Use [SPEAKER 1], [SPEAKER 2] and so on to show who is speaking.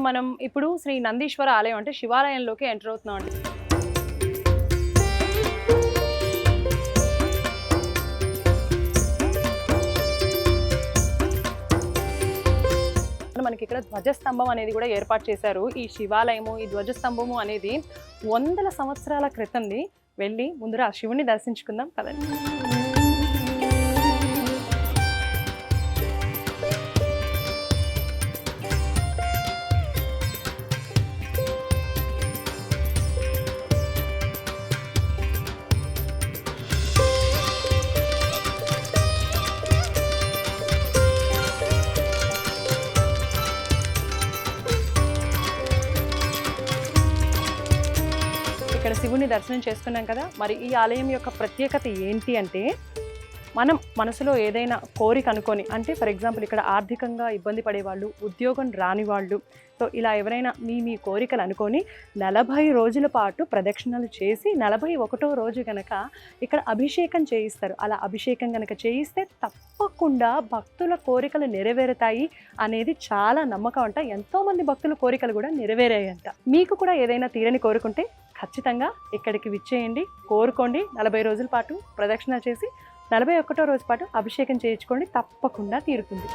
[SPEAKER 1] మనం ఇప్పుడు శ్రీ నందీశ్వర ఆలయం అంటే శివాలయంలోకి ఎంటర్ అవుతున్నాం అండి. మనకి ఇక్కడ ధ్వజస్తంభం అనేది కూడా ఏర్పాటు చేశారు. ఈ శివాలయము, ఈ ధ్వజస్తంభము అనేది వందల సంవత్సరాల క్రితంది. వెళ్ళి ముందర ఆ శివుని దర్శించుకుందాం కదండి. ఇక్కడ శివుని దర్శనం చేసుకున్నాం కదా. మరి ఈ ఆలయం యొక్క ప్రత్యేకత ఏంటి అంటే, మనం మనసులో ఏదైనా కోరిక అనుకొని, అంటే ఫర్ ఎగ్జాంపుల్ ఇక్కడ ఆర్థికంగా ఇబ్బంది పడేవాళ్ళు, ఉద్యోగం రాని వాళ్ళు, సో ఇలా ఎవరైనా మీ కోరికలు అనుకొని 40 రోజుల పాటు ప్రదక్షిణలు చేసి 41వ రోజు కనుక ఇక్కడ అభిషేకం చేయిస్తారు. అలా అభిషేకం కనుక చేయిస్తే తప్పకుండా భక్తుల కోరికలు నెరవేరుతాయి అనేది చాలా నమ్మకం అంట. ఎంతోమంది భక్తుల కోరికలు కూడా నెరవేరాయంట. మీకు కూడా ఏదైనా తీరని కోరుకుంటే ఖచ్చితంగా ఇక్కడికి విచ్చేయండి, కోరుకోండి. 40 రోజుల పాటు ప్రదక్షిణ చేసి 41వ రోజు పాటు అభిషేకం చేయించుకోండి, తప్పకుండా తీరుతుంది.